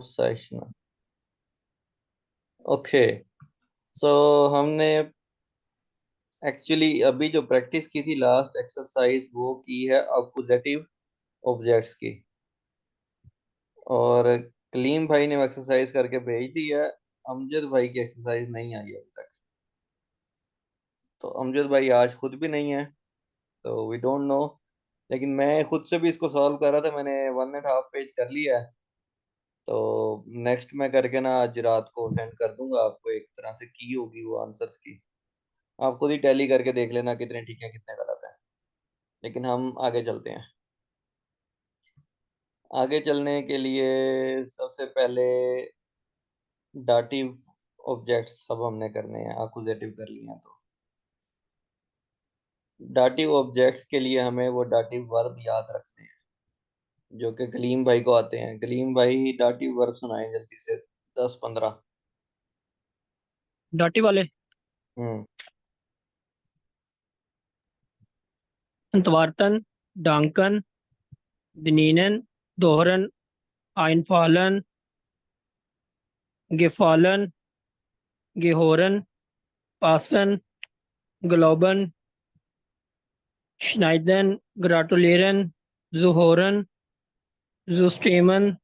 Session. Okay. सो हमने actually अभी जो प्रैक्टिस की थी लास्ट एक्सरसाइज वो की है अकुजेटिव ऑब्जेक्ट्स की। और कलीम भाई ने एक्सरसाइज करके भेज दी है। अमजद भाई की एक्सरसाइज नहीं आई अभी तक। तो अमजद भाई आज खुद भी नहीं है। तो वी डोंट नो। लेकिन मैं खुद से भी इसको सॉल्व कर रहा था, मैंने 1.5 पेज कर लिया है। तो नेक्स्ट में करके ना आज रात को सेंड कर दूंगा आपको, एक तरह से की होगी वो आंसर्स की। आप खुद ही टैली करके देख लेना कितने ठीक है कितने गलत है। लेकिन हम आगे चलते हैं। आगे चलने के लिए सबसे पहले डाटिव ऑब्जेक्ट्स अब हमने करने हैं, अकुजेटिव कर लिए हैं तो डाटिव ऑब्जेक्ट्स के लिए हमें वो डाटिव वर्ब याद रखने हैं जो कि कलीम भाई को आते हैं। कलीम भाई डाटिव वर्ब सुनाए जल्दी से, 10-15। डाटी वाले। हम्म। अंतवार्तन, डांकन, दिनीनन, दोहरन, आइनफालन, गेफालन, गेहोरन, पासन, ग्लोबन, श्नाइडन, ग्राटुलेरन, जुहोरन, जुस्टेमन,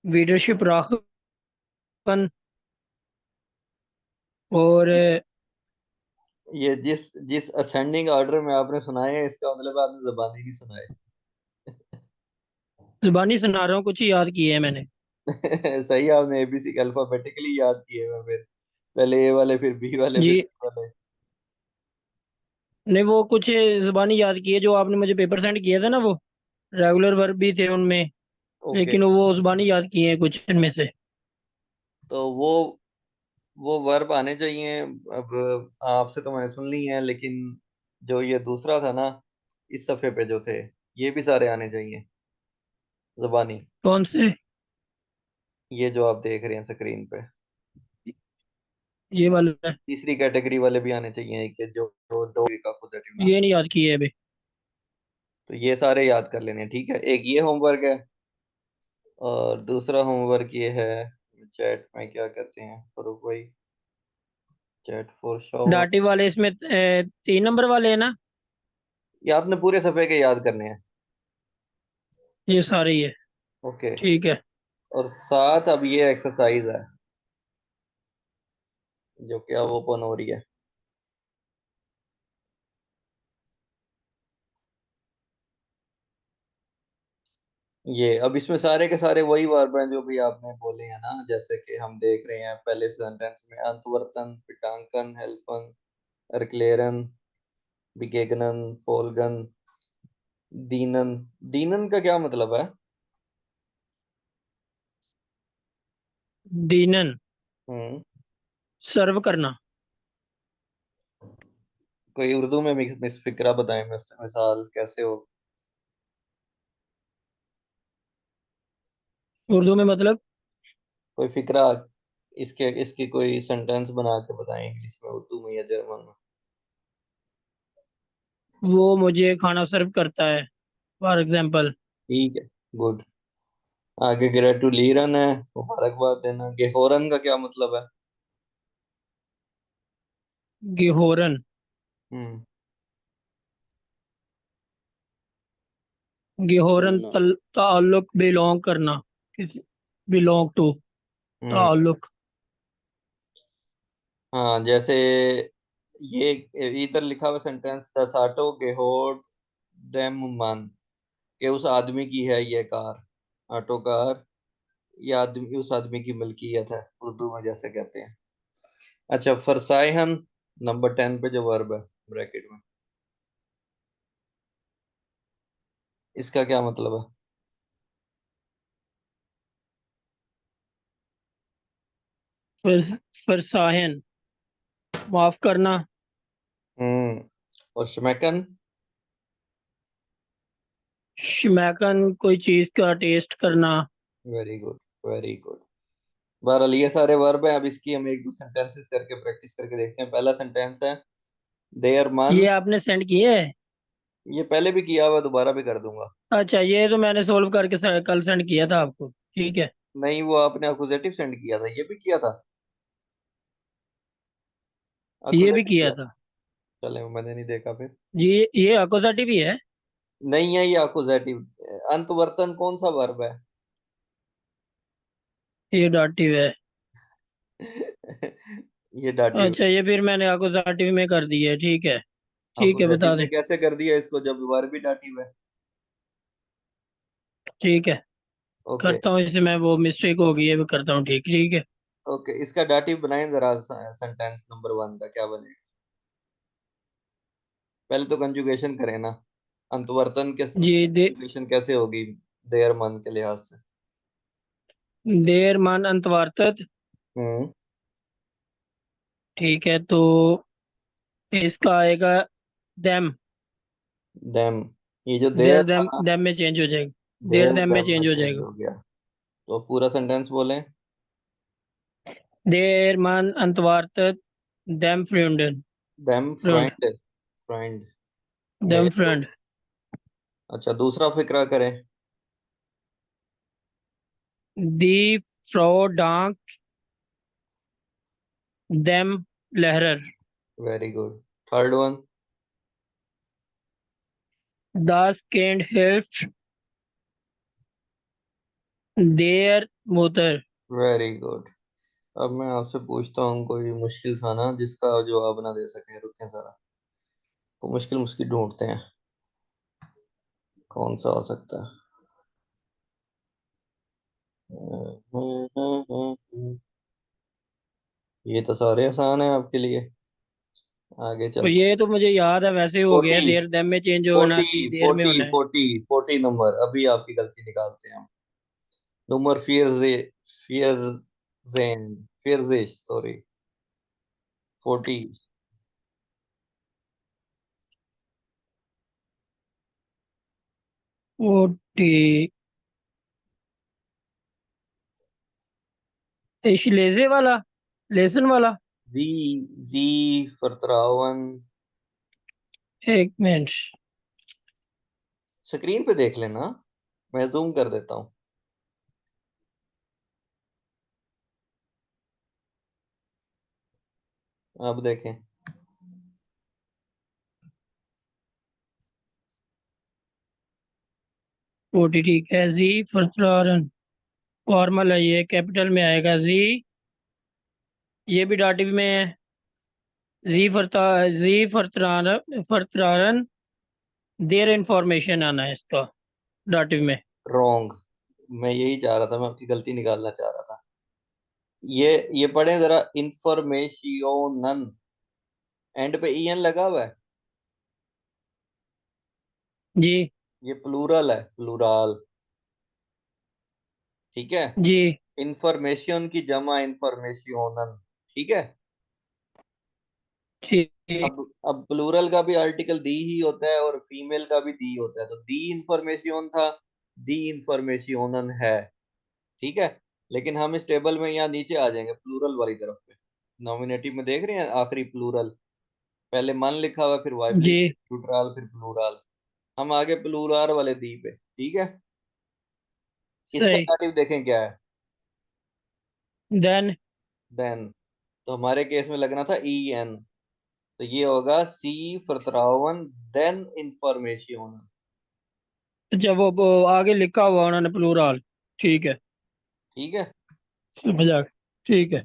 वीडरशिप राखन। और ये जिस जिस असेंडिंग ऑर्डर में आपने सुनाए हैं इसका मतलब आपने जबानी नहीं सुनाए। जुबानी सुना रहा हूँ, कुछ ही याद किए है मैंने। सही, आपने एबीसी अल्फाबेटिकली याद किए हुए हैं फिर। पहले ए वाले, फिर बी वाले, फिर जी। सी वाले। नहीं, वो कुछ जुबानी याद किए जो आपने मुझे पेपर सेंड किया था ना, वो रेगुलर वर्ब भी थे उनमें। ओके। लेकिन वो जुबानी याद किए हैं कुछ इनमें से। तो वो वर्ब आने चाहिए। अब आपसे तो मैंने सुन ली है, लेकिन जो ये दूसरा था ना, इस सफे पे जो थे, ये भी सारे आने चाहिए जुबानी। कौन से? ये जो आप देख रहे हैं स्क्रीन पे, ये वाला है। तीसरी कैटेगरी वाले भी आने चाहिए कि जो दो का पॉजिटिव ना। ये नहीं याद किए अभी। तो ये सारे याद कर लेने हैं, ठीक है। एक ये होमवर्क है, और दूसरा होमवर्क ये है, चैट में क्या कहते हैं फरूक भाई, चैट फॉर शॉवर। डाटी वाले इसमें 3 नंबर वाले हैं ना? ये आपने पूरे सफे के याद करने हैं। ये सारे ही है। ओके। ठीक है। और साथ अब ये एक्सरसाइज है जो कि अब ओपन हो रही है। ये अब इसमें सारे के सारे वही वर्ब हैं जो भी आपने बोले हैं ना। जैसे कि हम देख रहे हैं पहले सेंटेंस में अंतवर्तन, पिटांकन, हेल्फन, erklären, begegnen, folgen, dienen। दीनन का क्या मतलब है? दीनन, हम्म। सर्व करना। कोई उर्दू में मिस फिक्रा बताएं, मिसाल कैसे हो? उर्दू में मतलब? कोई फिक्रा, इसके इसकी कोई सेंटेंस बना के बताएं इंग्लिश में, उर्दू में या जर्मन में। वो मुझे खाना सर्व करता है, फॉर एग्जाम्पल। ठीक है, गुड। आगे ग्रेटुलीरन है, मुबारकबाद देना। गेहोरन का क्या मतलब है? गिहोरन, हम्म। गिहोरन मिलना। ताल्लुक, बिलोंग करना, किसी, बिलोंग टू, हम्म। ताल्लुक। हाँ, जैसे ये इधर लिखा हुआ सेंटेंस, द साटो गेहोर्ड देम मन, कि उस आदमी की है ये कार, ऑटो कार। ये आदमी, उस आदमी की मिल्कियत है, उर्दू में जैसे कहते हैं। अच्छा, फरसायहन नंबर 10 पे जो वर्ब है ब्रैकेट में, इसका क्या मतलब है? फरसाहन, माफ करना। हम्म। और शमैकन? शिमैकन, कोई चीज का टेस्ट करना। Very good, very good. बहरहाल ये सारे वर्ब हैं। अब इसकी हम एक दो सेंटेंसेस करके प्रैक्टिस करके देखते हैं। पहला सेंटेंस है, देयर मन। ये आपने सेंड किए है? ये पहले भी किया हुआ, दोबारा भी कर दूंगा। अच्छा, ये तो मैंने सोल्व करके कल सेंड किया था आपको। ठीक है। नहीं, वो आपने अकुजेटिव सेंड किया था, ये भी किया था। ये भी अकुजेटिव किया किया था। था। चले, मैंने नहीं देखा फिर। जी ये अकोसाटिव ही है। नहीं है ये अकुजेटिव। अंतवर्तन कौन सा वर्ब है? ये डाटिव है। ये डाटिव अच्छा, है। ये फिर मैंने अकोसाटिव में कर दिया है, ठीक है। ठीक है, अकुजेटिव बता में दे। कैसे कर दिया इसको जब वर्ब भी डाटिव है? ठीक है, ओके। करता हूँ इसे मैं, वो मिस्टेक हो गई है, मैं करता हूँ, ठीक ठीक है। ओके, इसका डाटिव बनाएं जरा, सेंटेंस नंबर 1 का क्या बनेगा? पहले तो कंजुगेशन करें ना। अंतवर्तन के जी दे। कंजुगेशन कैसे होगी देयर मन के लिहाज से? देर मान अंतवार्तक। हम्म। ठीक है, तो इसका आएगा देम। देम। ये जो देर देर था देम ना, देम में चेंज हो जाएगा। देर देर देम में देम में चेंज हो चेंज जाएगा। हो गया। तो पूरा सेंटेंस बोलें। देर मान अंतवार्तक देम फ्रेंडन। देम फ्रेंड। फ्रेंड। फ्रेंड। देम वेरी गुड। फ्रेंड। अच्छा, दूसरा फिक्रा करें। दी फ्रोडांक देम लहरर। Very good. Third one. दास कैंड हेल्प देयर मोटर। Very good. अब मैं आपसे पूछता हूँ कोई मुश्किल सा ना, जिसका जवाब ना दे सके, रुकें जरा। तो मुश्किल मुश्किल ढूंढते हैं। कौन सा हो सकता है? ये तो सारे आसान है आपके लिए। आगे तो चलते। ये तो मुझे याद है, वैसे हो गया, 40। देर देम में चेंज होना, 40। दी देर में 40। होना है। 40। 40 नंबर, अभी आपकी गलती निकालते हैं हम। नंबर फियर जेन फियरजेश, सॉरी। 40। ओटी। लेजे वाला, लेसन वाला। जी। जी फरतरावन। एक मिनट। स्क्रीन पे देख लेना, मैं जूम कर देता हूँ। अब देखें। ओटी ठीक है, जी फॉर्मल। फॉर्मल है, ये कैपिटल में आएगा जी। ये भी डाटिव में है। जी फरत्रान फरत्रान। देर इंफॉर्मेशन आना है इसका, डाटिव में। रॉन्ग। मैं यही चाह रहा था, मैं आपकी गलती निकालना चाह रहा था। ये पढ़े जरा, इंफॉर्मेशियोनन। एंड पे ईएन लगा हुआ है। जी। ये प्लूरल है, प्लूरल। ठीक है। जी। इंफॉर्मेशन की जमा इंफॉर्मेशियोनन। ठीक है। ठीक। अब प्लूरल का भी आर्टिकल दी ही होता है और फीमेल का भी दी होता है, तो दी इंफॉर्मेशन था, दी इंफॉर्मेशनन है। ठीक है। लेकिन हम इस टेबल में यहाँ नीचे आ जाएंगे प्लूरल वाली तरफ पे। नॉमिनेटिव में देख रहे हैं आखिरी प्लूरल, पहले मन लिखा हुआ, फिर वाइब्लिंग, जी। फिर न्यूट्रल, फिर प्लूरल। हम आगे प्लूरल वाले दी पे, ठीक है। इसका सही। दाटिव देखें क्या है। देन। देन। तो हमारे केस में लगना था ई एन, तो ये होगा सी फरत्रावन देन इंफॉर्मेशन। जब वो आगे लिखा हुआ उन्होंने प्लूरल। ठीक है, ठीक है। समझ आ गया। ठीक है।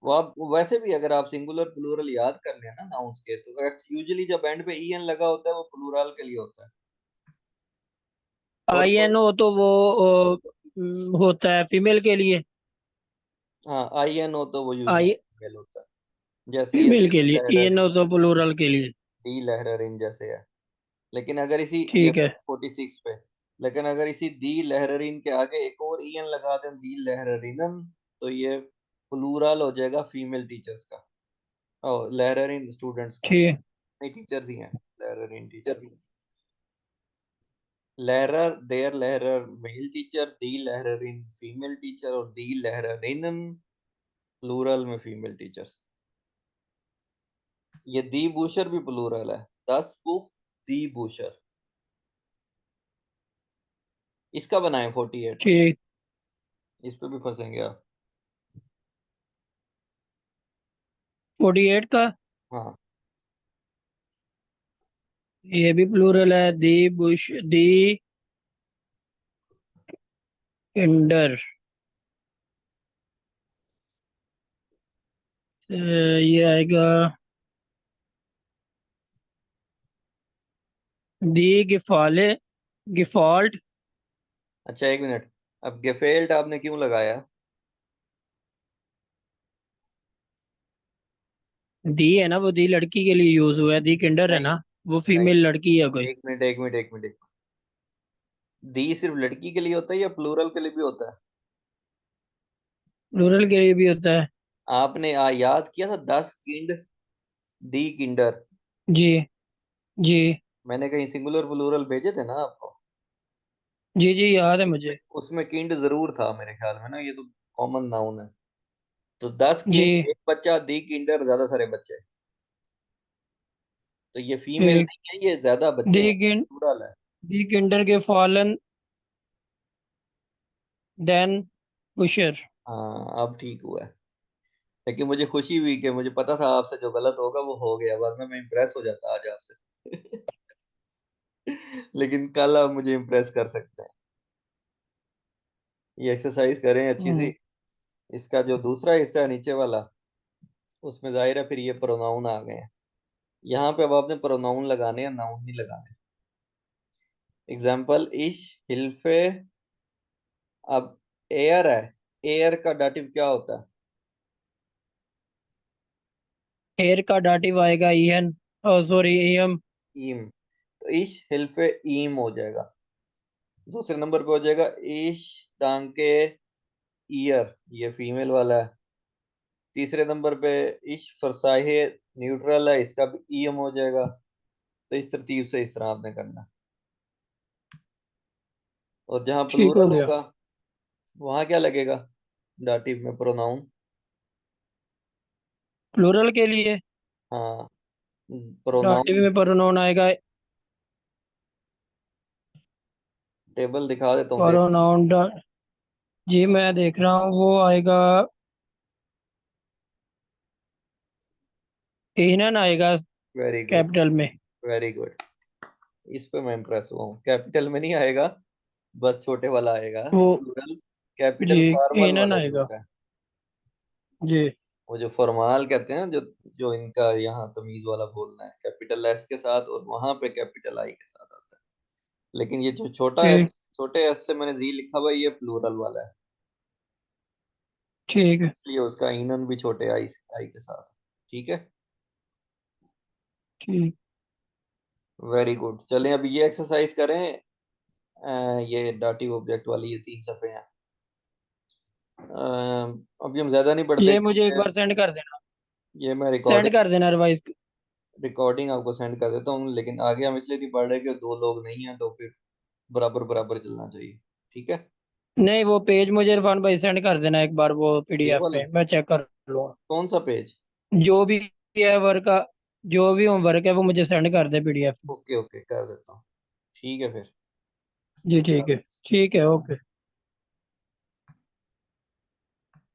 वो आप वैसे भी अगर आप सिंगुलर प्लूरल याद कर लेना नाउन्स के, तो यूजुअली जब एंड पे ई एन लगा होता है वो प्लूरल के लिए होता है। और आई कोई। एन ओ तो वो होता है फीमेल के लिए। हाँ, आई एन हो तो वो यूजुअली आई मेल होता है। जैसे ये फीमेल डी के लिए, ई एन ओ लहररीन। तो प्लूरल के लिए। डी लहररीन जैसे है। लेकिन अगर इसी, ये ठीक है। 46 पे, लेकिन अगर इसी दी लहररीन के आगे एक और ई एन लगा दें, दी लहररीनन, तो ये प्लूरल हो जाएगा फीमेल टीचर्स का। ओ, लहररीन स्टूडेंट्स का। ठीक। नहीं, टीचर्स ही हैं। लहररीन टीचर भी। लहरर, देयर लहरर मेल टीचर, दी लहररीन फीमेल टीचर, और दी लहररीनन प्लूरल में फीमेल टीचर्स। ये दी बूशर भी प्लूरल है। 10 दी बूशर। इसका बनाए 48। ठीक। इस पे भी फंसेंगे आप। 48 का। हाँ। ये भी प्लूरल है, दी बुश, दी किंडर। ये आएगा दी गिफाले, गिफॉल्ट। अच्छा एक मिनट, अब गेफेल्ट आपने क्यों लगाया? दी है ना, वो दी लड़की के लिए यूज हुआ है, दी किंडर है नहीं ना, वो नहीं, फीमेल लड़की है कोई। एक मिनट एक मिनट एक मिनट। दी सिर्फ लड़की के लिए होता है या प्लूरल के लिए भी होता है? प्लूरल के लिए भी होता है। आपने याद किया था 10 किंड, दी किंडर। जी। जी। मैंने कहीं सिंगुलर प्लूरल भेजे थे ना आपको? जी जी याद है उसमें मुझे। उसमें किंड जरूर था मेरे ख्याल में ना, ये तो कॉमन नाउन है। तो 10 किंड, जी। एक बच्चा, दी किंडर ज्यादा सारे बच्चे। तो ये फीमेल ठीक। नहीं है, ये ज्यादा बच्चे दी हैं, किन प्लूरल है। दी किंडर के फॉलन देन बुशर। हाँ अब ठीक हुआ है। लेकिन मुझे खुशी हुई कि मुझे पता था आपसे जो गलत होगा वो हो गया, वरना मैं इम्प्रेस हो जाता आज आपसे। लेकिन कल आप मुझे इम्प्रेस कर सकते हैं। ये एक्सरसाइज करें अच्छी सी। हम्म। इसका जो दूसरा हिस्सा है नीचे वाला, उसमें जाहिर है फिर ये प्रोनाउन आ गए हैं। यहाँ पे अब आपने प्रोनाउन लगाने हैं, नाउन नहीं लगाने। एग्जाम्पल, इश हिल्फे। अब एयर है, एयर का डाटिव क्या होता है? एयर का डाटिव आएगा ईएन, सॉरी एम। ईम। तो इश हिल्फे ईम हो जाएगा। दूसरे नंबर पे हो जाएगा इश टांके ईयर, ये फीमेल वाला है। तीसरे नंबर पे इश फरसाहे न्यूट्रल है, इसका भी ईम हो जाएगा। तो इस तरतीब से इस तरह आपने करना है। और जहाँ ठीक हो प्लूरल गया। होगा वहां क्या लगेगा डाटिव में? प्रोनाउन। प्लूरल के लिए हाँ, डाटिव प्रोनाउन। में प्रोनाउन आएगा। टेबल दिखा देता हूँ, देख। प्रोनाउन जी मैं देख रहा हूँ, वो आएगा इनन आएगा वेरी गुड, कैपिटल में। Very good. इस पे मैं इम्प्रेस हुआ हूँ। कैपिटल में नहीं आएगा, बस छोटे वाला आएगा वो प्लूरल। जी कैपिटल फॉर्मल इनन वाला जो आएगा। होता है, जी। वो जो फॉर्मल कहते हैं, जो जो इनका यहाँ तमीज वाला बोलना है, कैपिटल एस के साथ, और वहां पे कैपिटल आई के साथ आता है। लेकिन ये जो छोटा एस, ठीक। छोटे एस से मैंने जी लिखा हुआ है, ये प्लूरल वाला है। ठीक है। इसलिए उसका इनन भी छोटे आई, आई के साथ। ठीक है। ठीक। वेरी गुड, चलें अब ये एक्सरसाइज करें। ये डाटिव ऑब्जेक्ट वाली ये 3 सफ़े हैं। अभी हम ज्यादा नहीं पढ़ते ये मुझे एक क्योंकि बार सेंड कर देना। ये मैं सेंड रिकॉर्डिंग कर देना रिवाइज। रिकॉर्डिंग आपको सेंड कर देता हूँ। लेकिन आगे हम इसलिए नहीं पढ़ रहे कि दो लोग नहीं हैं, तो फिर बराबर बराबर चलना चाहिए। ठीक है। नहीं, वो पेज मुझे इरफान भाई सेंड कर देना एक बार, वो ये पीडीएफ वाला पे मैं चेक कर लूँगा। कौन सा पेज? जो भी है वर्क का, जो भी होमवर्क है वो मुझे सेंड कर दे पीडीएफ। ओके ओके, कर देता हूँ। ठीक है फिर। जी ठीक है। ठीक है, ओके।